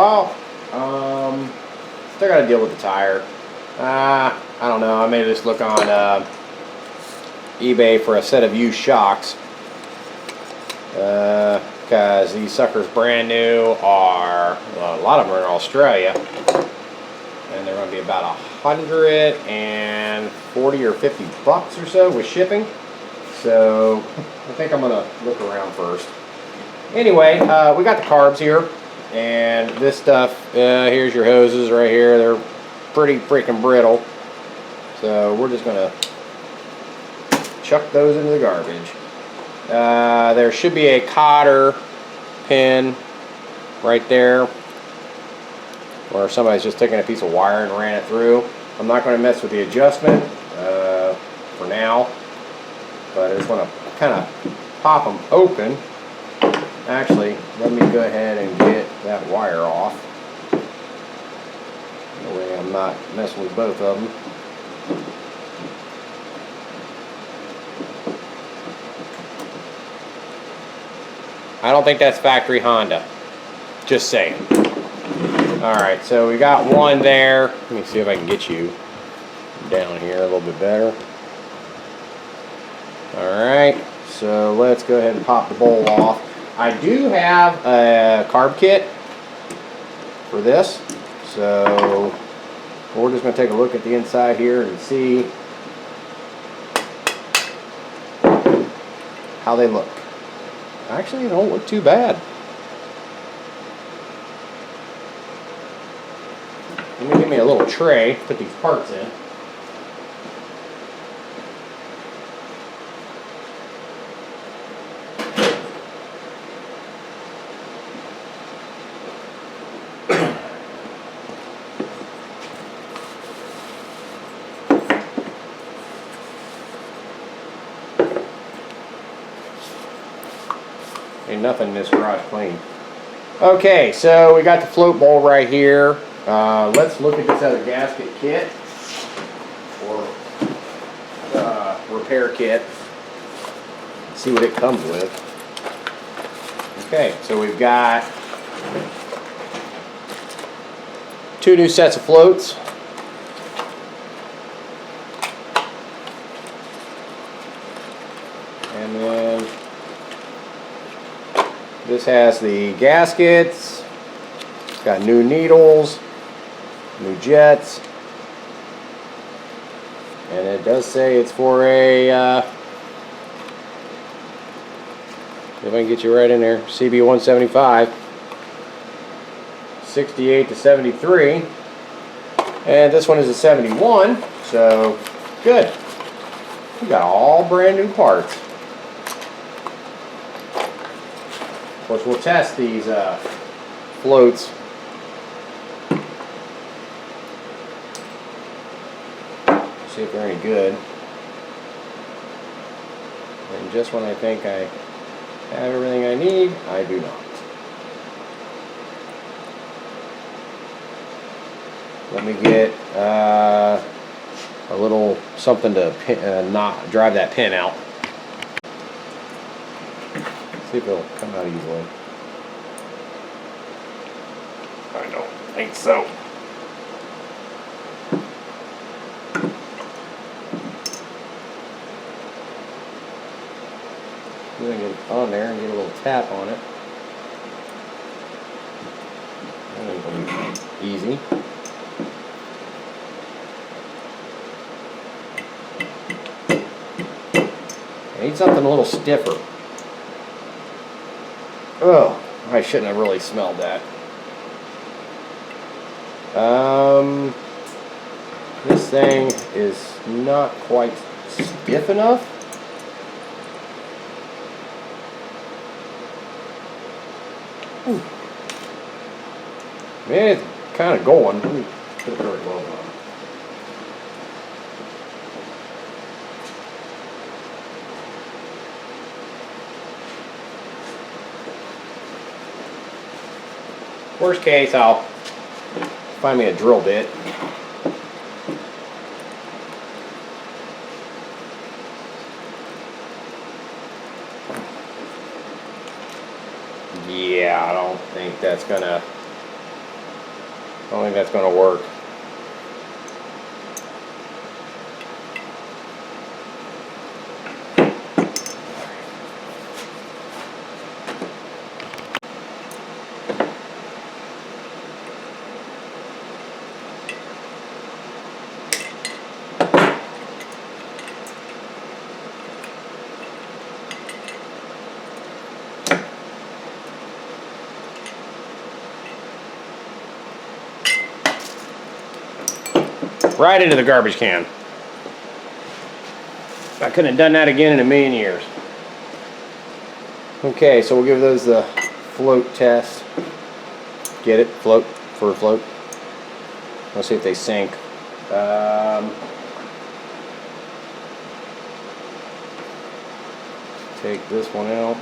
Well, still got to deal with the tire. I don't know. I may just look on eBay for a set of used shocks. Because these suckers brand new are, well, a lot of them are in Australia. And they're going to be about 140 or 50 bucks or so with shipping. So I think I'm going to look around first. Anyway, we got the carbs here. And this stuff, here's your hoses right here. They're pretty freaking brittle. So we're just going to chuck those into the garbage. There should be a cotter pin right there where somebody's just taken a piece of wire and ran it through. I'm not going to mess with the adjustment for now, but I just want to kind of pop them open. Actually, let me go ahead and get that wire off. That way I'm not messing with both of them. I don't think that's factory Honda. Just saying. Alright, so we got one there. Let me see if I can get you down here a little bit better. Alright, so let's go ahead and pop the bowl off. I do have a carb kit for this, so we're just going to take a look at the inside here and see how they look. Actually, they don't look too bad. Let me get me a little tray, put these parts in. Ain't nothing in this garage clean. Okay, so we got the float bowl right here. Let's look at this other gasket kit or repair kit. See what it comes with. Okay, so we've got 2 new sets of floats. And then this has the gaskets, it's got new needles, new jets, and it does say it's for a, if I can get you right in there, CB175, 68 to 73, and this one is a 71, so good. We got all brand new parts. Of course, we'll test these floats. See if they're any good. And just when I think I have everything I need, I do not. Let me get a little something to not drive that pin out. See if it'll come out easily. I don't think so. I'm going to get it on there and get a little tap on it. That ain't going to be easy. I need something a little stiffer. Oh, I shouldn't have really smelled that. This thing is not quite stiff enough. Ooh. Man, it's kind of going. Let me put the right glove on. Worst case, I'll find me a drill bit. Yeah, I don't think that's gonna don't think that's going to work. Right into the garbage can. I couldn't have done that again in a million years. Okay, so we'll give those the float test. Get it? Float for a float. Let's see if they sink. Take this one out.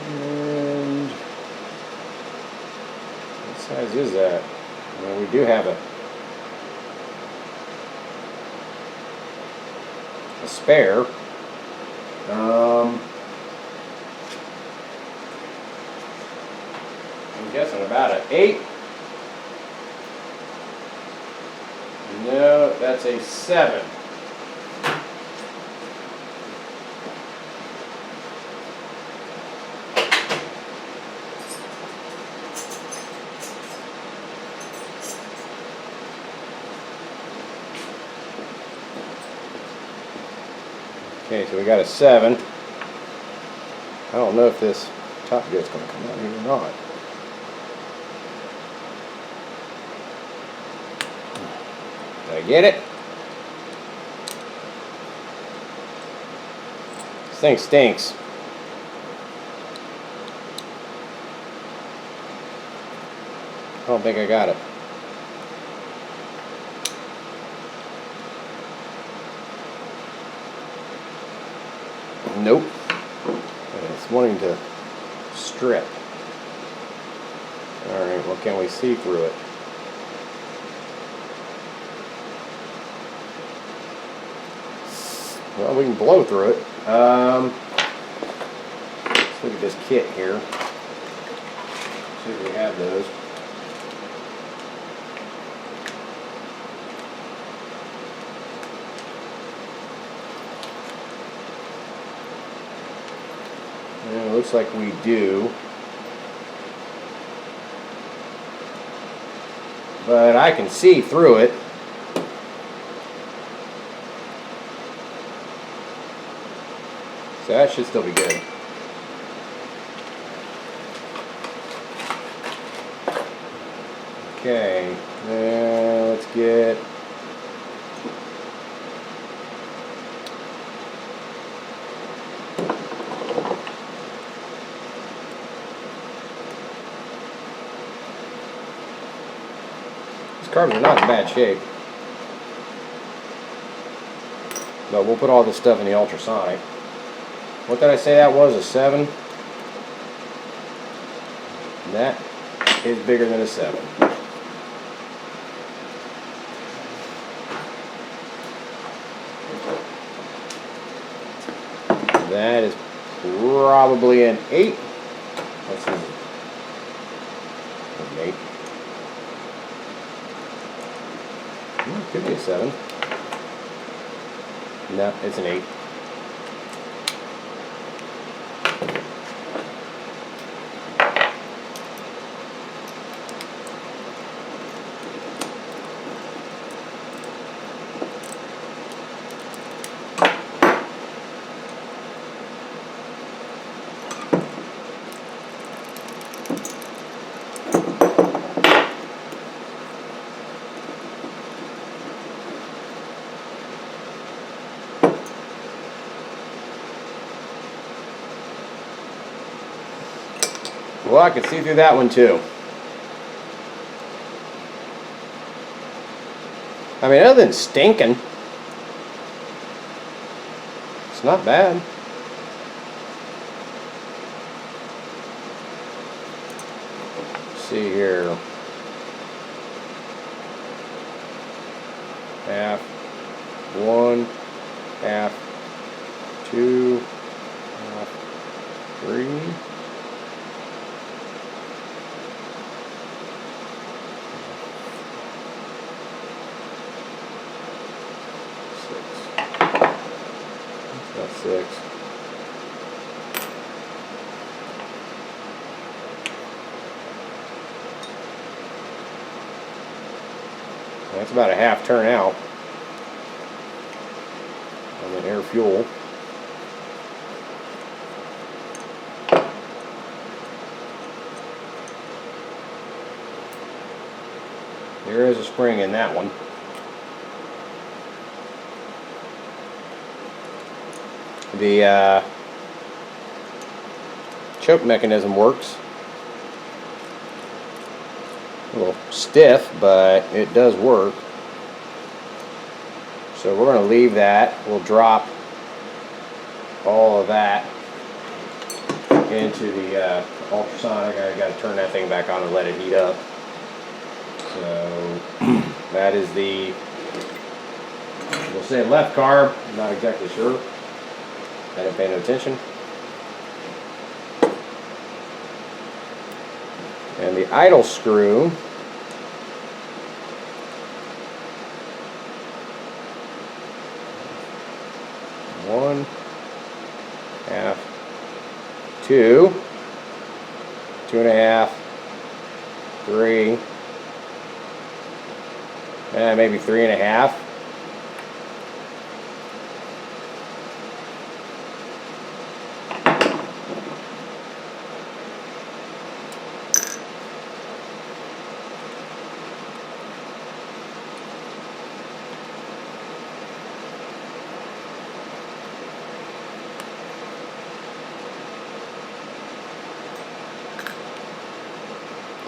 And what size is that? Well, we do have a spare. I'm guessing about an 8. No, that's a 7. Okay, so we got a 7. I don't know if this top bit's going to come out here or not. Did I get it? This thing stinks. I don't think I got it. Nope. It's wanting to strip. Alright, well, can we see through it? Well, we can blow through it. Let's look at this kit here. See if we have those. And it looks like we do. But I can see through it. So that should still be good. Okay, let's get these carbs are not in bad shape. But we'll put all this stuff in the ultrasonic. What did I say that was? A 7? That is bigger than a 7. That is probably an 8. Let's see. An 8. It could be a 7. No, it's an 8. Well, I can see through that one too. I mean, other than stinking, it's not bad. Let's see here. Half, 1, half, 2, half, 3. That's 6. That's about a half turn out on the air fuel. There is a spring in that one. The choke mechanism works. A little stiff, but it does work. So we're going to leave that. We'll drop all of that into the ultrasonic. I got to turn that thing back on and let it heat up. So that is the, we'll say left carb. I'm not exactly sure. I didn't pay no attention. And the idle screw, one, half, 2, 2.5, 3, maybe 3.5.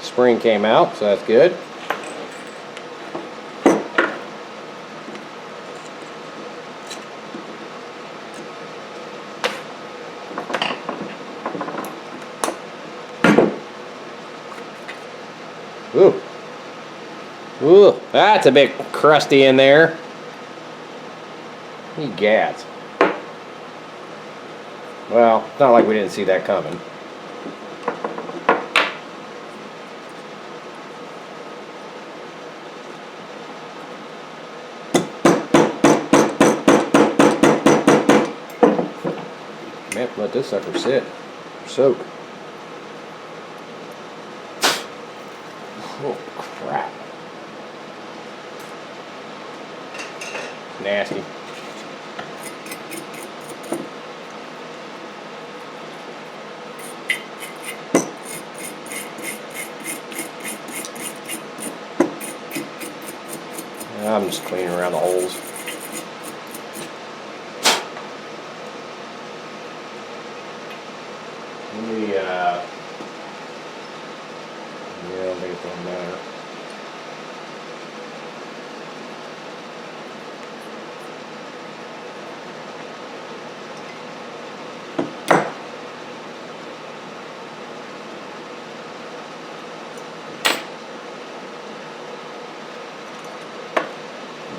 Spring came out, so that's good. Ooh. Ooh, that's a bit crusty in there. Ye gads. Well, it's not like we didn't see that coming. Man, let this sucker sit. Soak. Oh, crap. Nasty. I'm just cleaning around the holes. Yeah, I don't think it's gonna matter.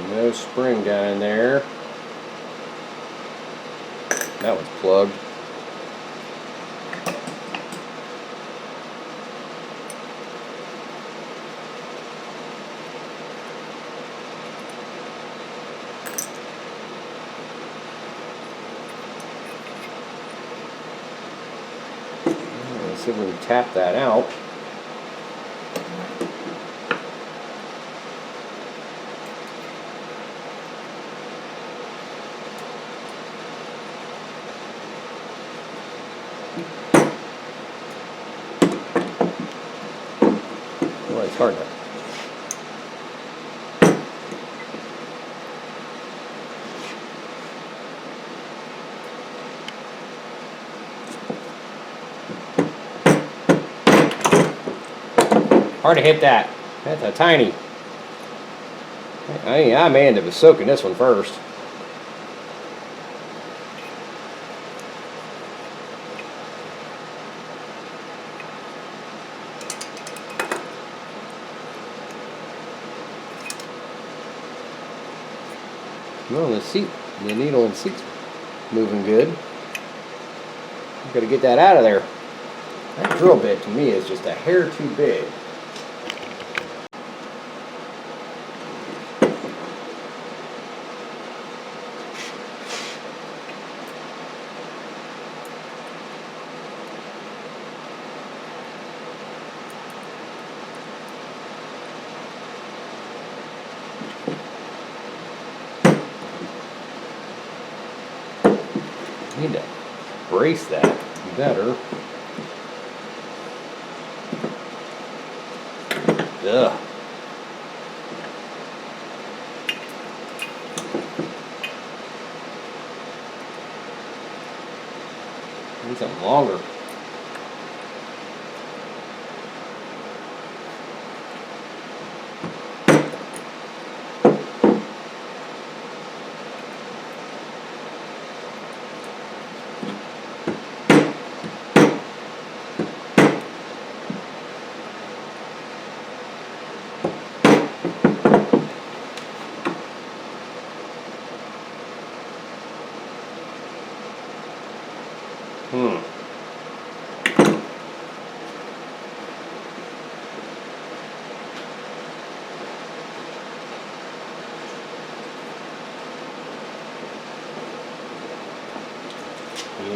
No spring down in there. That one's plugged. Let's see if we can tap that out. Well, it's hard to. Hard to hit that. That's a tiny. I may end up soaking this one first. Well, the needle and seat's moving good. I've got to get that out of there. That drill bit to me is just a hair too big. Need to brace that better. Ugh. Need something longer.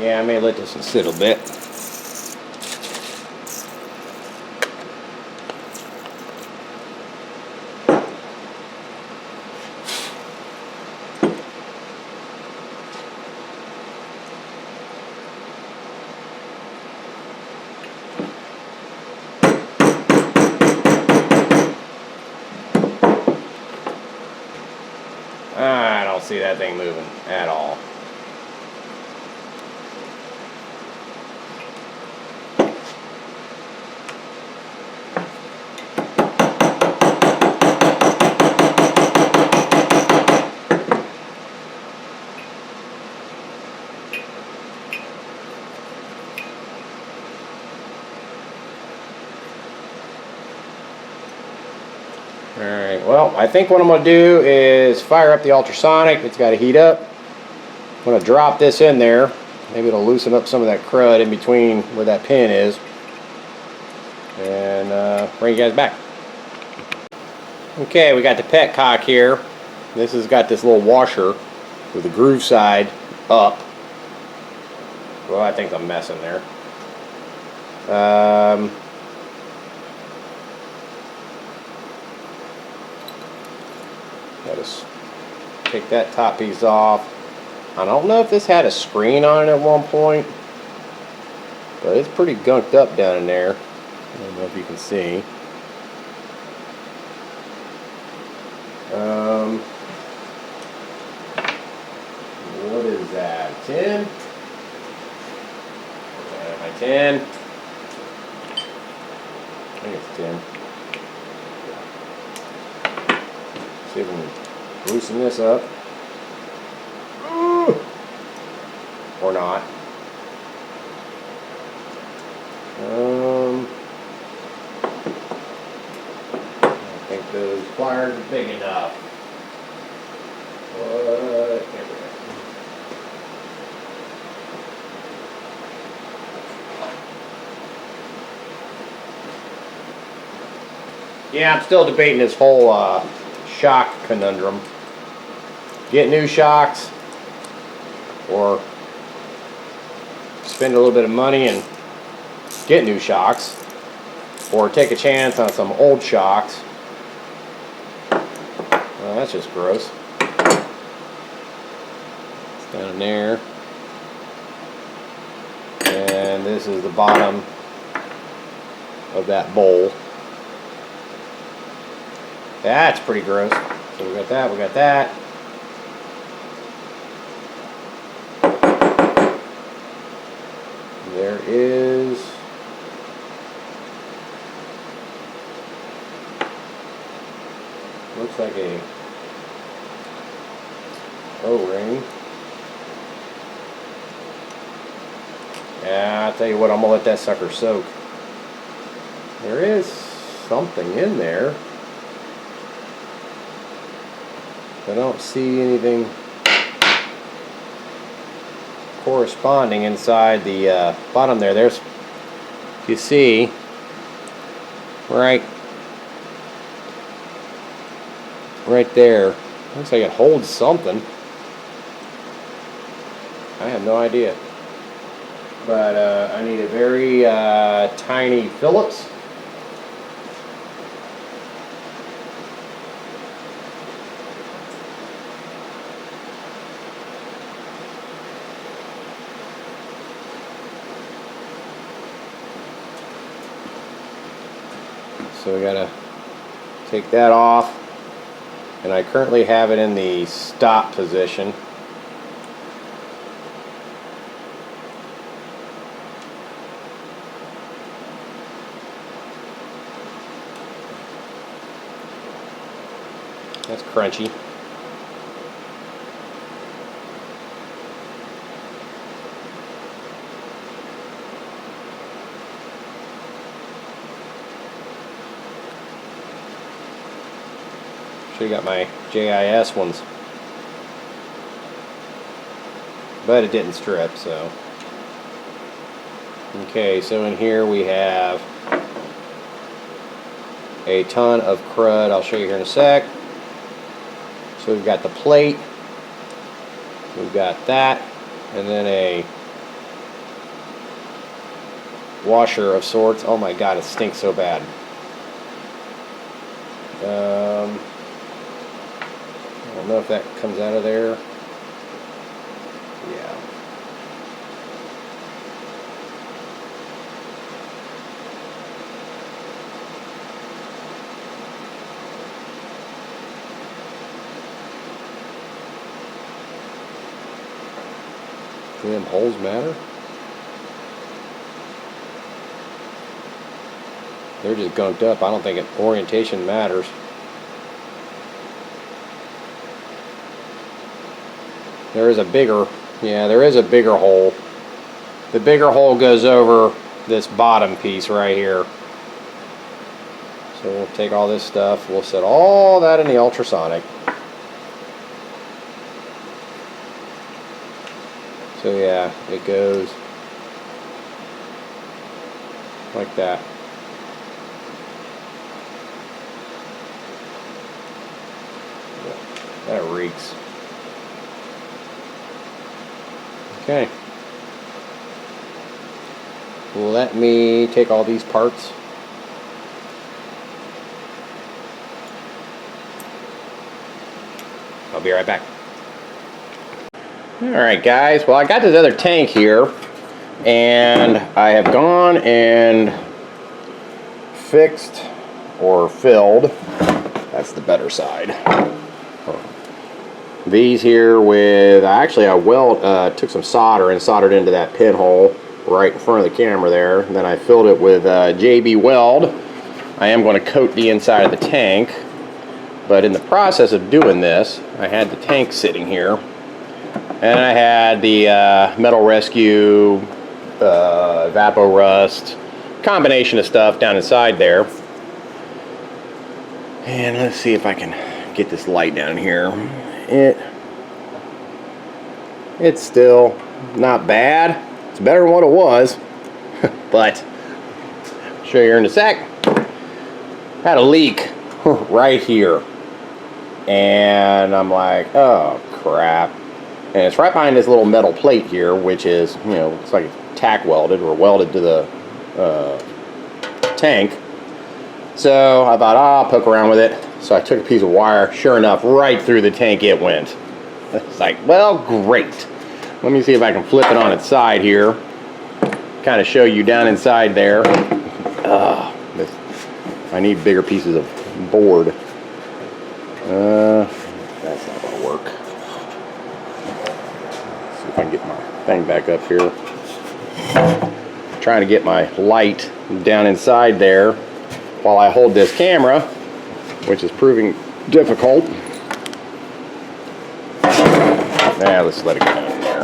Yeah, I may let this one sit a bit. I don't see that thing moving at all. Alright, well, I think what I'm going to do is fire up the ultrasonic. It's got to heat up. I'm going to drop this in there. Maybe it'll loosen up some of that crud in between where that pin is. And bring you guys back. Okay, we got the petcock here. This has got this little washer with the groove side up. Well, I think I'm messing there. Got to take that top piece off. I don't know if this had a screen on it at one point, but it's pretty gunked up down in there. I don't know if you can see. What is that? 10? My 10. I think it's 10. See if we can loosen this up. Or not. I think those pliers are big enough. There we go. Yeah, I'm still debating this whole shock conundrum. Get new shocks, or spend a little bit of money and get new shocks, or take a chance on some old shocks. Well, that's just gross. It's down in there. And this is the bottom of that bowl. That's pretty gross. So we got that, we got that. There is looks like a O-ring. Yeah, I'll tell you what, I'm gonna let that sucker soak. There is something in there. I don't see anything corresponding inside the bottom there. There's, you see, right there. Looks like it holds something. I have no idea. But I need a very tiny Phillips. So we gotta take that off, and I currently have it in the stop position. That's crunchy. Should have got my JIS ones, but it didn't strip, so. Okay, so in here we have a ton of crud. I'll show you here in a sec. So we've got the plate, we've got that, and then a washer of sorts. Oh my god, it stinks so bad. I don't know if that comes out of there. Yeah. Do them holes matter? They're just gunked up. I don't think orientation matters. There is a bigger, yeah, there is a bigger hole. The bigger hole goes over this bottom piece right here. So we'll take all this stuff, we'll set all that in the ultrasonic. So yeah, it goes like that. That reeks. Okay. Let me take all these parts. I'll be right back. Alright guys, well I got this other tank here and I have gone and fixed or filled, that's the better side, these here with, actually I took some solder and soldered into that pinhole right in front of the camera there, and then I filled it with JB Weld. I am going to coat the inside of the tank, but in the process of doing this I had the tank sitting here. And I had the Metal Rescue, Evapo Rust, combination of stuff down inside there. And let's see if I can get this light down here. It's still not bad. It's better than what it was. But, I'll show you here in a sec. Had a leak right here. And I'm like, oh crap. And it's right behind this little metal plate here, which is, you know, it's like tack welded or welded to the tank. So I thought, oh, I'll poke around with it. So I took a piece of wire. Sure enough, right through the tank it went. It's like, well, great. Let me see if I can flip it on its side here. Kind of show you down inside there. I need bigger pieces of board. That's not going to work. If I can get my thing back up here. Trying to get my light down inside there while I hold this camera, which is proving difficult. Nah, let's let it go down in there.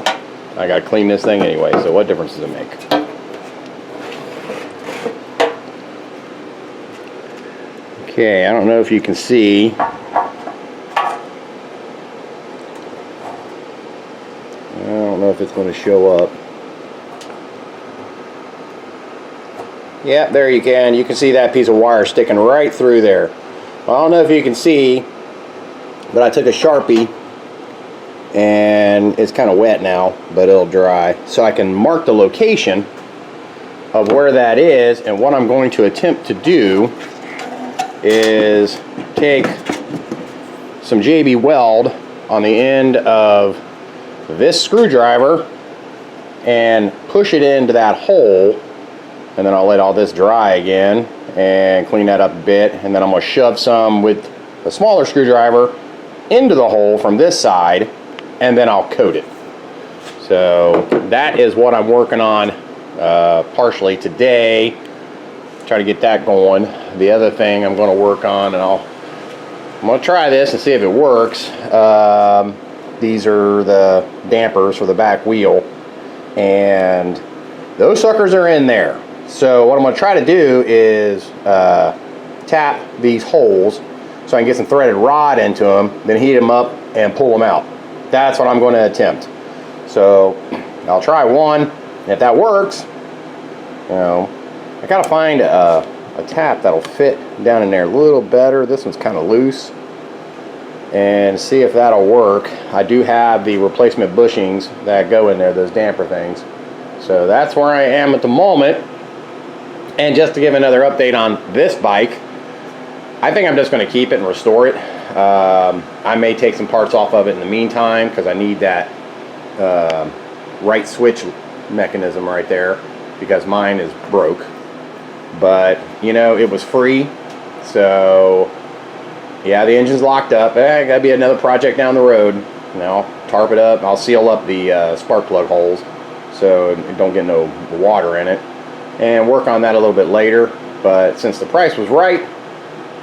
I gotta clean this thing anyway, so what difference does it make? Okay, I don't know if you can see. I don't know if it's going to show up. Yeah, there you can. You can see that piece of wire sticking right through there. Well, I don't know if you can see, but I took a Sharpie, and it's kind of wet now, but it'll dry. So I can mark the location of where that is, and what I'm going to attempt to do is take some JB Weld on the end of this screwdriver and push it into that hole, and then I'll let all this dry again and clean that up a bit, and then I'm going to shove some with a smaller screwdriver into the hole from this side, and then I'll coat it. So that is what I'm working on partially today. Try to get that going. The other thing I'm going to work on, and I'm going to try this and see if it works. These are the dampers for the back wheel, and those suckers are in there. So what I'm going to try to do is tap these holes so I can get some threaded rod into them, then heat them up and pull them out. That's what I'm going to attempt. So I'll try one, and if that works, you know, I gotta find a tap that'll fit down in there a little better. This one's kind of loose, and see if that'll work. I do have the replacement bushings that go in there, those damper things. So that's where I am at the moment. And just to give another update on this bike, I think I'm just going to keep it and restore it. I may take some parts off of it in the meantime because I need that right switch mechanism right there, because mine is broke. But you know, it was free, so yeah, the engine's locked up. Gotta be another project down the road. You know, I'll tarp it up. I'll seal up the spark plug holes so it don't get no water in it, and work on that a little bit later. But since the price was right,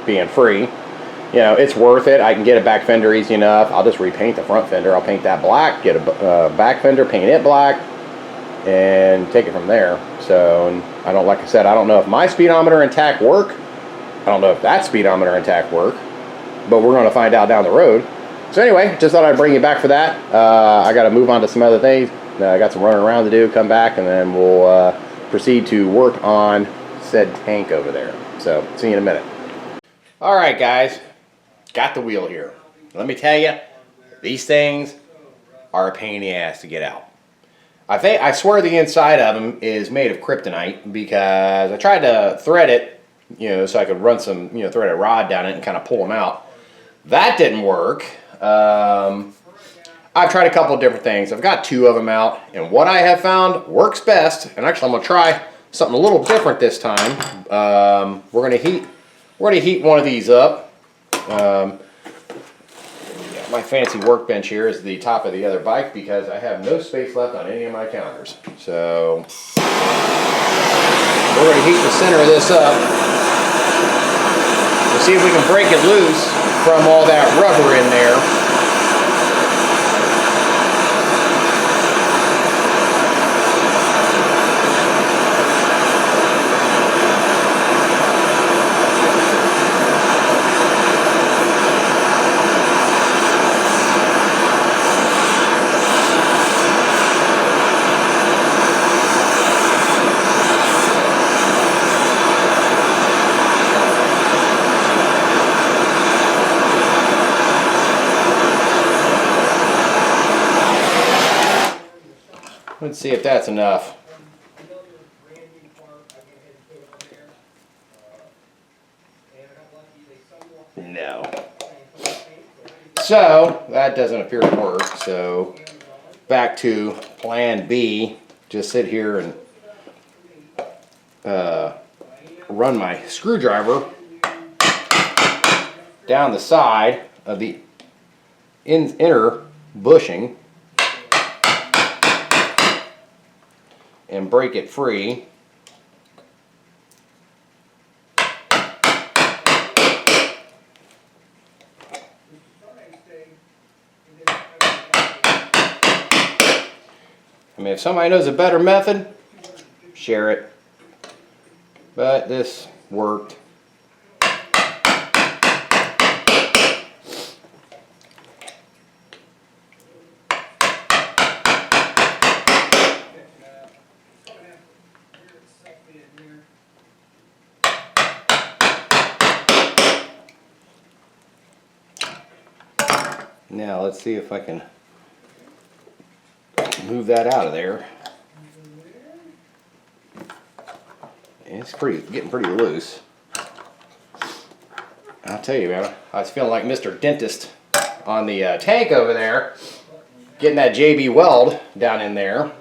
being free, you know, it's worth it. I can get a back fender easy enough. I'll just repaint the front fender. I'll paint that black, get a back fender, paint it black, and take it from there. So, and I don't, like I said, I don't know if my speedometer and tach work. I don't know if that speedometer and tach work, but we're going to find out down the road. So anyway, just thought I'd bring you back for that. I got to move on to some other things. I got some running around to do, come back, and then we'll proceed to work on said tank over there. So, see you in a minute. All right, guys, got the wheel here. Let me tell you, these things are a pain in the ass to get out. I swear the inside of them is made of kryptonite, because I tried to thread it, you know, so I could run some, you know, threaded rod down it and kind of pull them out. That didn't work. I've tried a couple of different things. I've got 2 of them out, and what I have found works best. And actually, I'm gonna try something a little different this time. We're gonna heat one of these up. My fancy workbench here is the top of the other bike because I have no space left on any of my counters. So we're going to heat the center of this up to see if we can break it loose from all that rubber in there. Let's see if that's enough. No. So, that doesn't appear to work. So, back to plan B. Just sit here and run my screwdriver down the side of the inner bushing and break it free. mean, if somebody knows a better method, share it. But this worked. Now let's see if I can move that out of there. It's getting pretty loose. I'll tell you, man, I was feeling like Mr. Dentist on the tank over there, getting that JB weld down in there.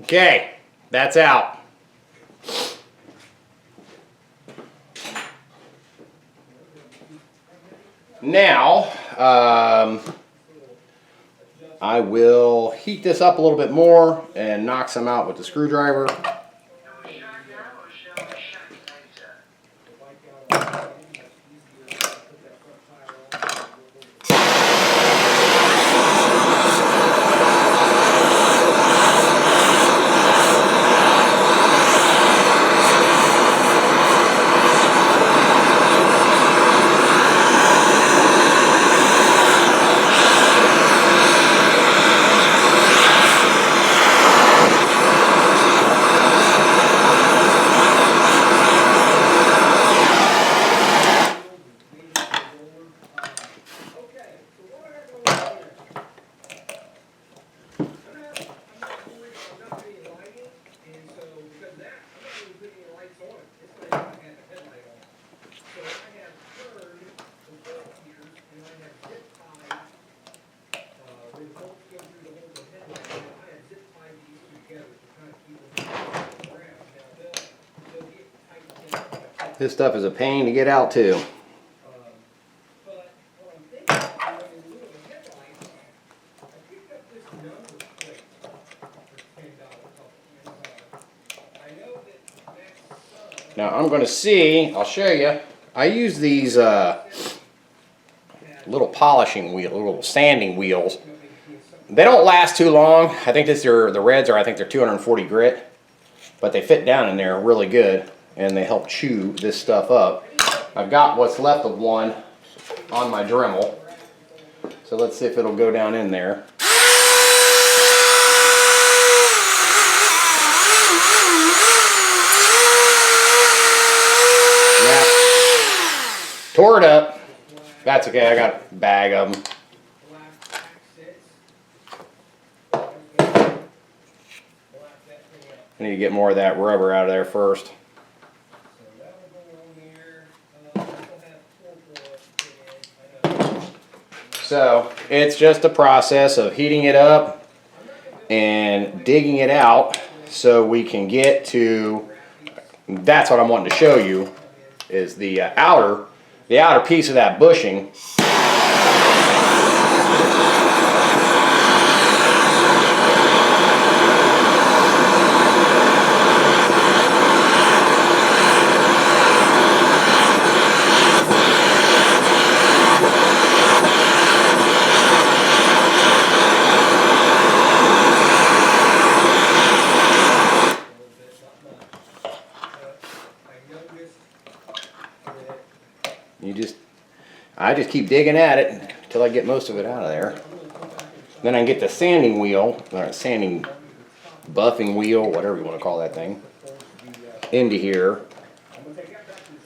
Okay, that's out. Now, I will heat this up a little bit more and knock some out with the screwdriver. This stuff is a pain to get out too. Now I'm going to see, I'll show you, I use these little polishing wheel, little sanding wheels. They don't last too long. I think the reds are, I think they're 240 grit, but they fit down in there really good and they help chew this stuff up. I've got what's left of one on my Dremel, so let's see if it'll go down in there. Yeah. Tore it up. That's okay, I got a bag of them. I need to get more of that rubber out of there first. So it's just a process of heating it up and digging it out so we can get to, that's what I'm wanting to show you, is the outer piece of that bushing. I just keep digging at it until I get most of it out of there. Then I can get the sanding wheel, or sanding buffing wheel, whatever you want to call that thing, into here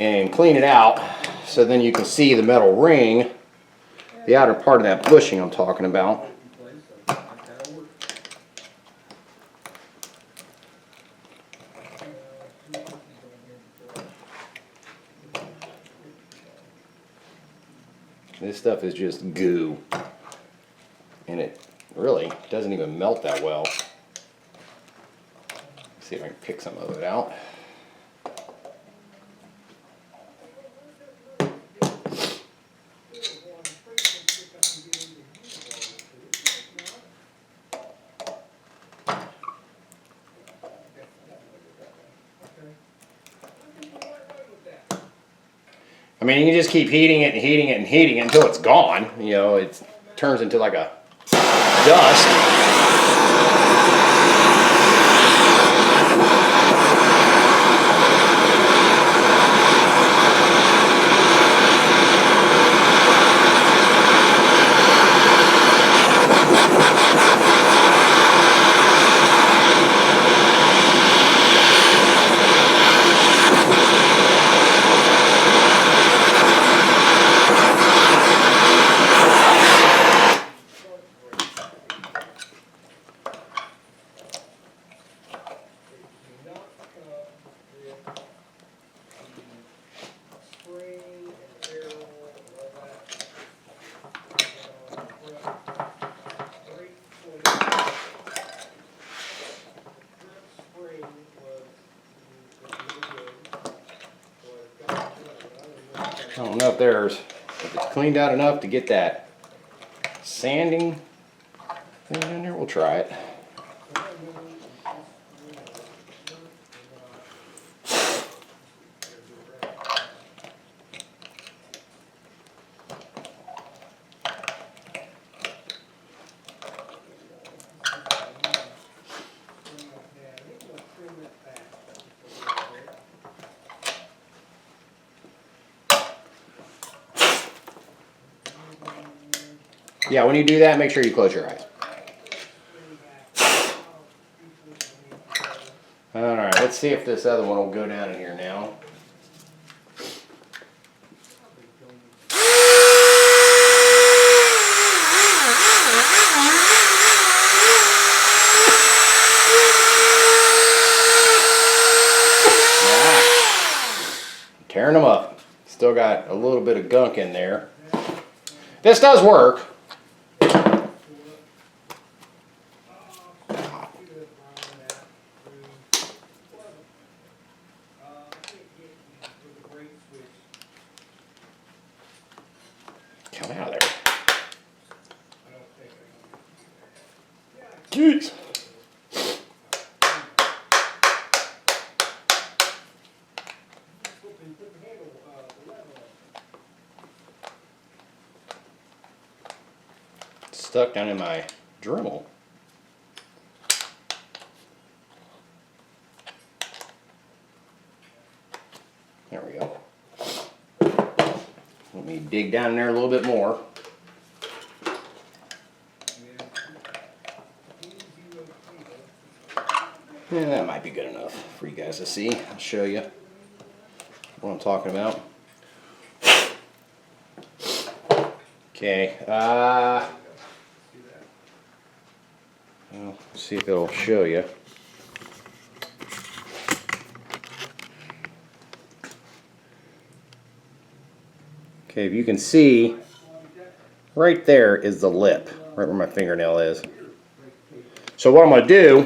and clean it out so then you can see the metal ring, the outer part of that bushing I'm talking about. this stuff is just goo. And it really doesn't even melt that well. Let's see if I can pick some of it out. I mean, you can just keep heating it and heating it and heating it until it's gone. You know, it turns into like a dust. I don't know if it's cleaned out enough to get that sanding thing in there. We'll try it. Yeah, when you do that, make sure you close your eyes. Alright, let's see if this other one will go down in here now. Tearing them up. Still got a little bit of gunk in there. This does work. Come out of there. Jeez. Stuck down in my Dremel. There we go. Let me dig down in there a little bit more. Yeah, that might be good enough for you guys to see. I'll show you what I'm talking about. Okay, well, let's see if it'll show you. Okay, if you can see, right there is the lip, right where my fingernail is. So what I'm going to do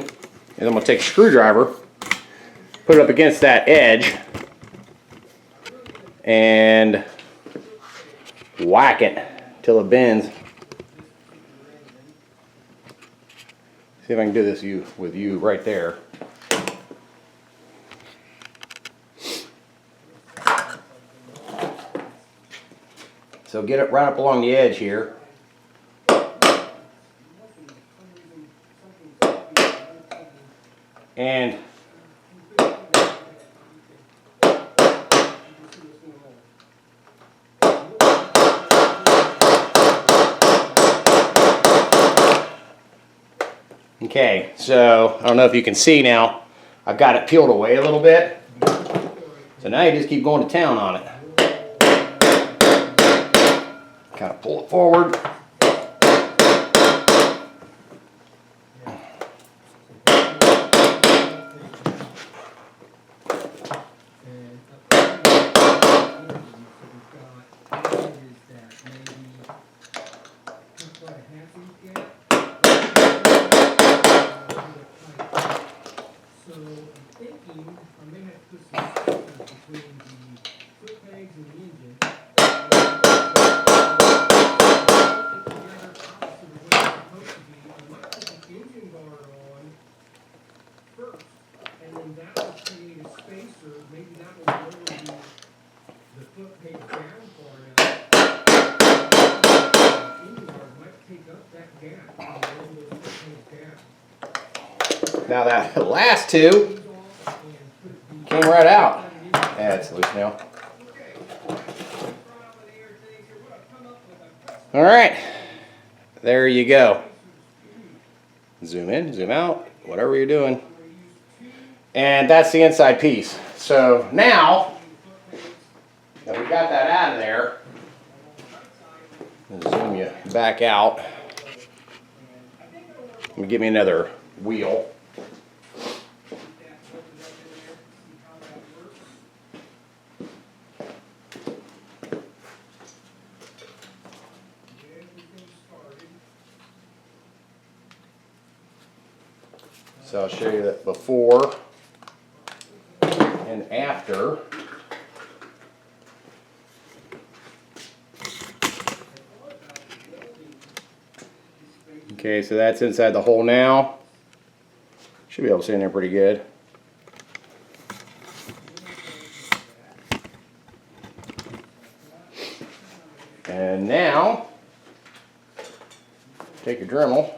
is I'm going to take a screwdriver, put it up against that edge, and whack it till it bends. See if I can do this with you right there. So get it right up along the edge here. And okay, so I don't know if you can see now, I've got it peeled away a little bit. So now you just keep going to town on it. Kind of pull it forward. Now that last two came right out. Yeah, it's loose now. All right, there you go. Zoom in, zoom out, whatever you're doing. And that's the inside piece. So now that we got that out of there, I'll zoom you back out. Let me get me another wheel. So I'll show you that before and after. Okay, so that's inside the hole now. Should be able to see in there pretty good. And now, take your Dremel.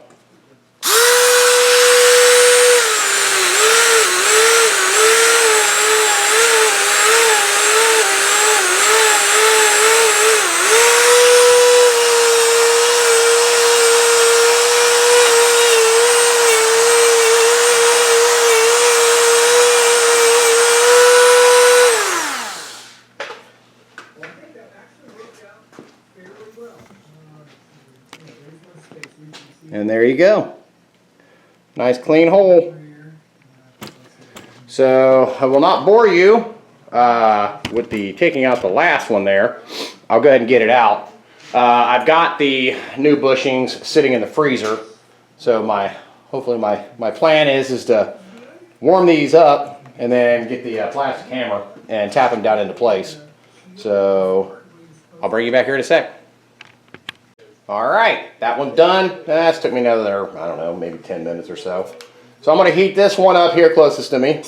And there you go. Nice clean hole. So I will not bore you with the taking out the last one there. I'll go ahead and get it out. I've got the new bushings sitting in the freezer. So hopefully my plan is to warm these up and then get the plastic hammer and tap them down into place. So I'll bring you back here in a sec. Alright, that one's done. That took me another, I don't know, maybe 10 minutes or so. So I'm going to heat this one up here closest to me.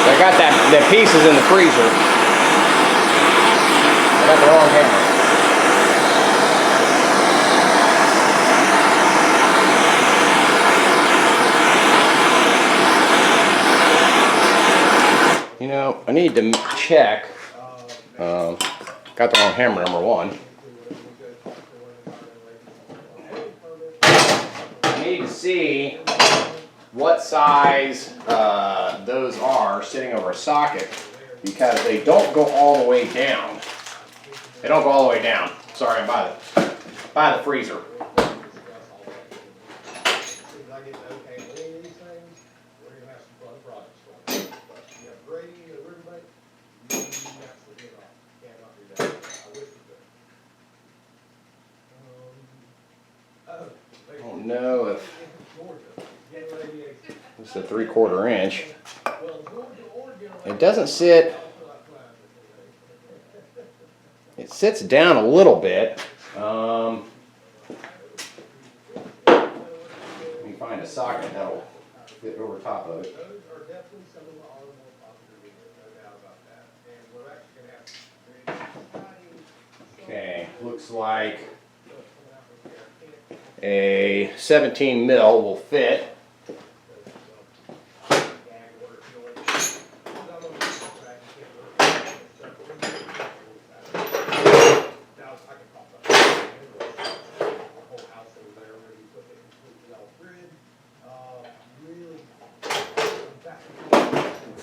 I got the pieces in the freezer. I got the wrong hammer. You know, I need to check. Got the wrong hammer, number one. I need to see what size those are sitting over a socket, because they don't go all the way down. They don't go all the way down. Sorry, by the freezer. I don't know if it's a 3/4 inch. It doesn't sit. It sits down a little bit. Let me find a socket that'll fit over top of it. Okay, looks like a 17 mil will fit.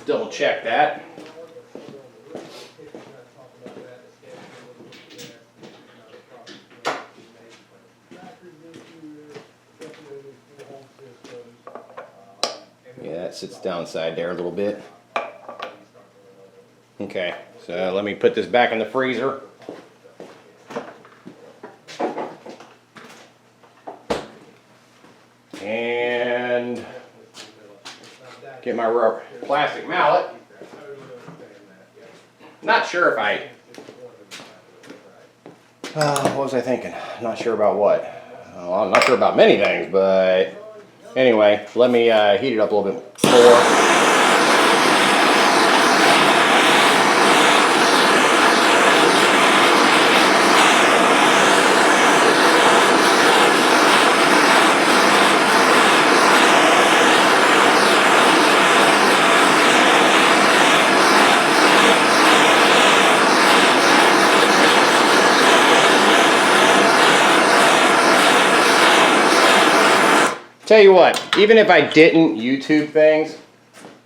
Double check that. Yeah, that sits downside there a little bit. Okay, so let me put this back in the freezer. And get my rubber plastic mallet. Not sure if I, what was I thinking? Not sure about what. Well, I'm not sure about many things, but anyway, let me heat it up a little bit more. Tell you what, even if I didn't YouTube things,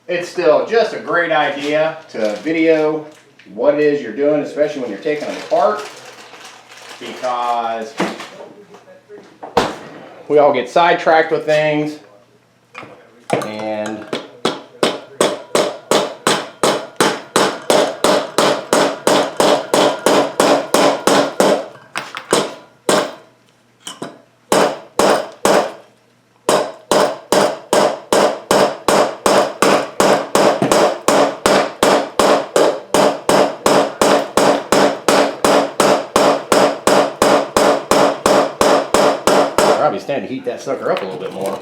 it's still just a great idea to video what it is you're doing, especially when you're taking them apart, because we all get sidetracked with things, and probably stand to heat that sucker up a little bit more.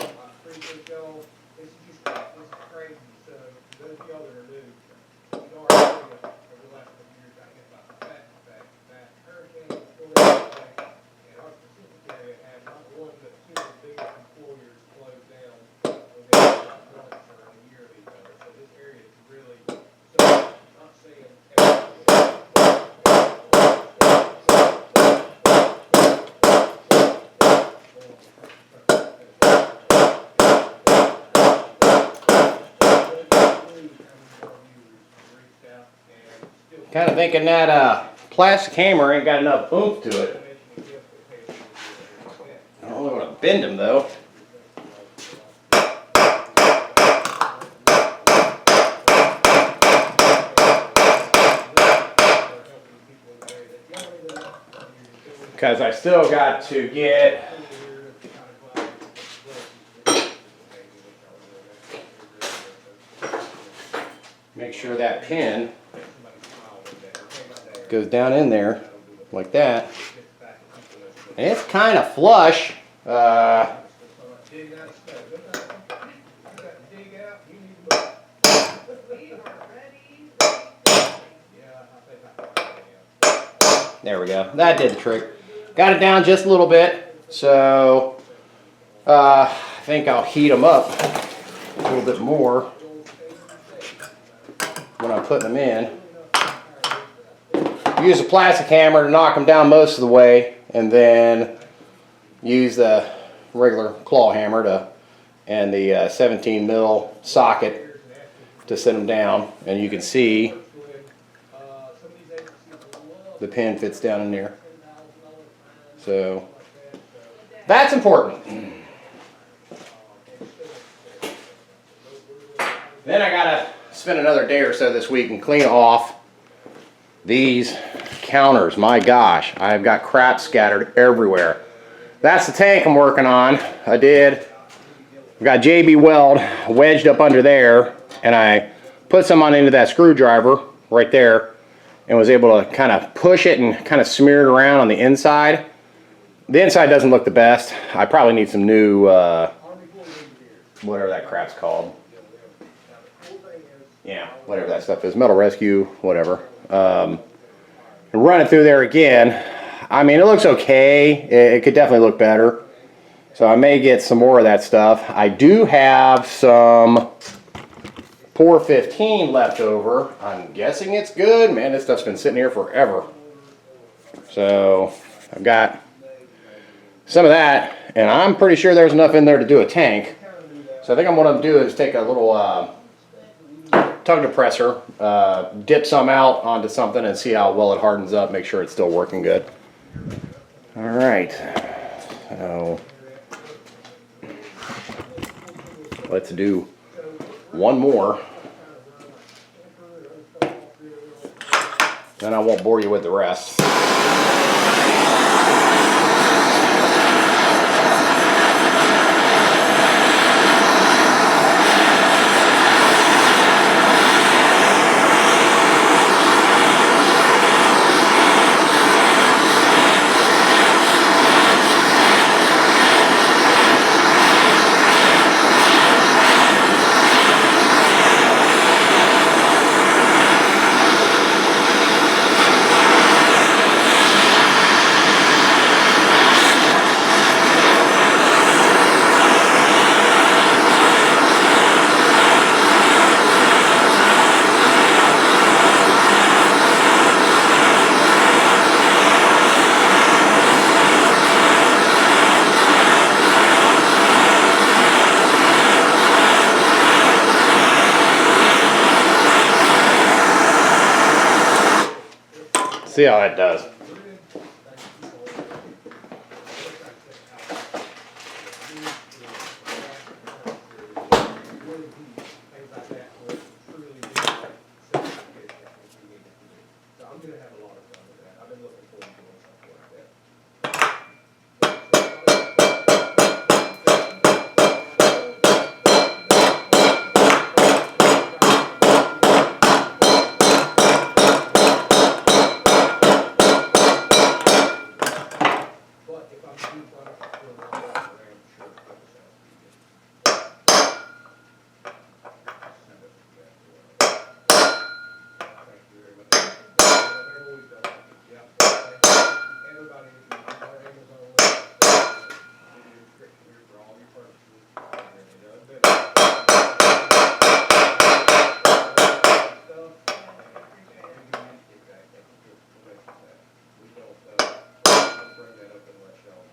Kind of thinking that plastic hammer ain't got enough oomph to it. I don't really want to bend them though. Because I still got to get make sure that pin goes down in there like that, and it's kind of flush. There we go. That did the trick. Got it down just a little bit, so I think I'll heat them up a little bit more when I'm putting them in. Use a plastic hammer to knock them down most of the way, and then use the regular claw hammer and the 17 mil socket to set them down. And you can see the pin fits down in there. So that's important. Then I gotta spend another day or so this week and clean off these counters. My gosh, I've got crap scattered everywhere. That's the tank I'm working on. I've got JB Weld wedged up under there, and I put some on into that screwdriver right there and was able to kind of push it and kind of smear it around on the inside. The inside doesn't look the best. I probably need some new whatever that crap's called. Yeah, whatever that stuff is, Metal Rescue, whatever. Run it through there again. I mean, it looks okay. It could definitely look better. So I may get some more of that stuff. I do have some Pour 15 left over. I'm guessing it's good. Man, this stuff's been sitting here forever. So I've got some of that, and I'm pretty sure there's enough in there to do a tank. So I think what I'm going to do is take a little tug depressor, dip some out onto something and see how well it hardens up, make sure it's still working good. All right, so let's do one more. Then I won't bore you with the rest. See how that does.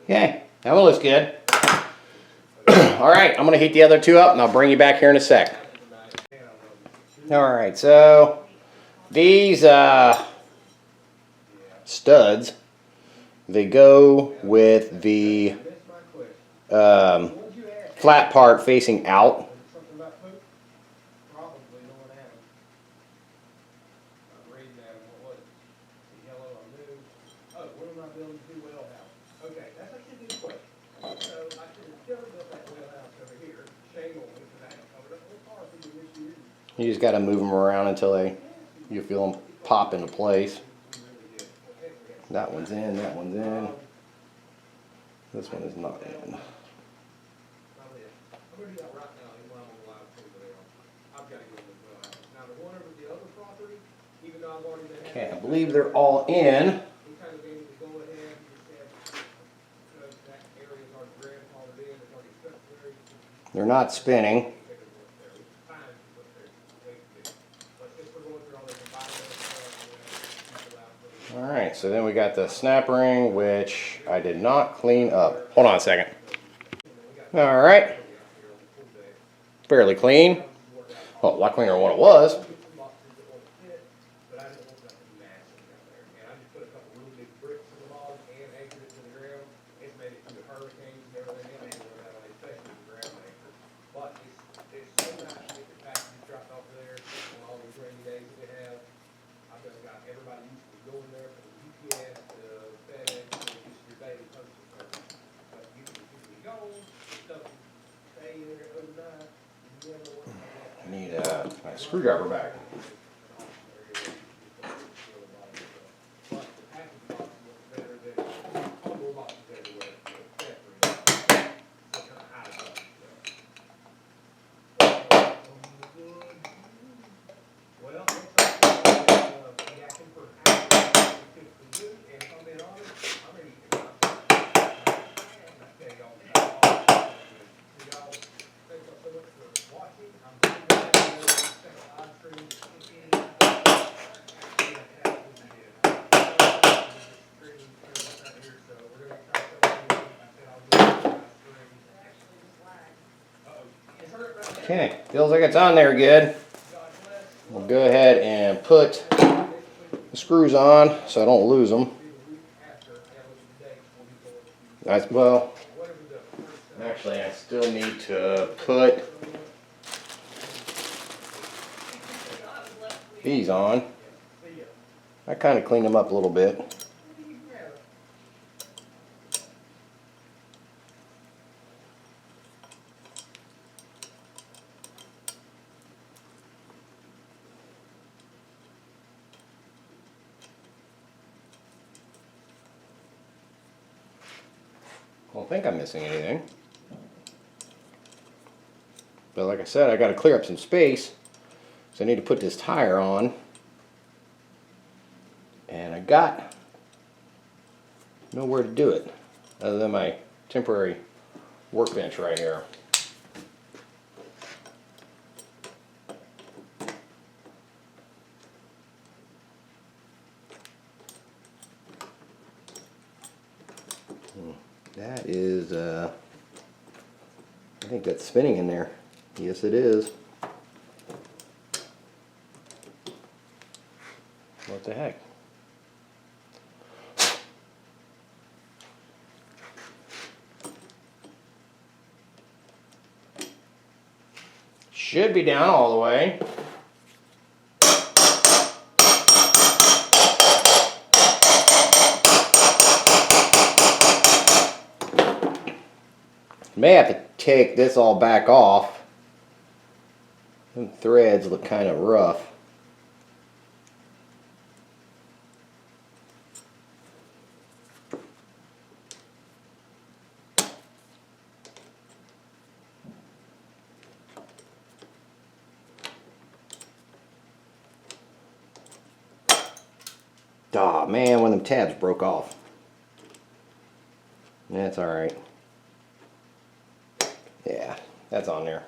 Okay, that one looks good. All right, I'm gonna heat the other two up and I'll bring you back here in a sec. All right, so these studs, they go with the flat part facing out. You just got to move them around until you feel them pop into place. That one's in, that one's in. This one is not in. Okay, I believe they're all in. They're not spinning. Alright, so then we got the snap ring, which I did not clean up. Hold on a second. Alright. Fairly clean. Well, a lot cleaner than what it was. I need my screwdriver back. Okay, feels like it's on there good. We'll go ahead and put the screws on so I don't lose them. Well, actually I still need to put these on. I kind of cleaned them up a little bit. I don't think I'm missing anything. But like I said, I got to clear up some space. So I need to put this tire on. And I got nowhere to do it other than my temporary workbench right here. That is, I think that's spinning in there. Yes, it is. What the heck? Should be down all the way. May have to take this all back off. The threads look kind of rough. Aw, man, one of them tabs broke off. That's alright. Yeah, that's on there.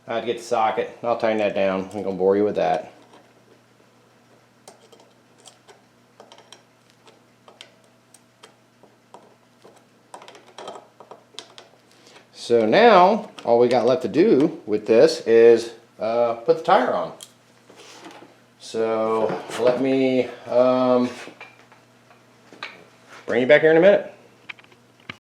I have to get the socket. I'll tighten that down. I'm going to bore you with that. So now, all we got left to do with this is put the tire on. So let me bring you back here in a minute.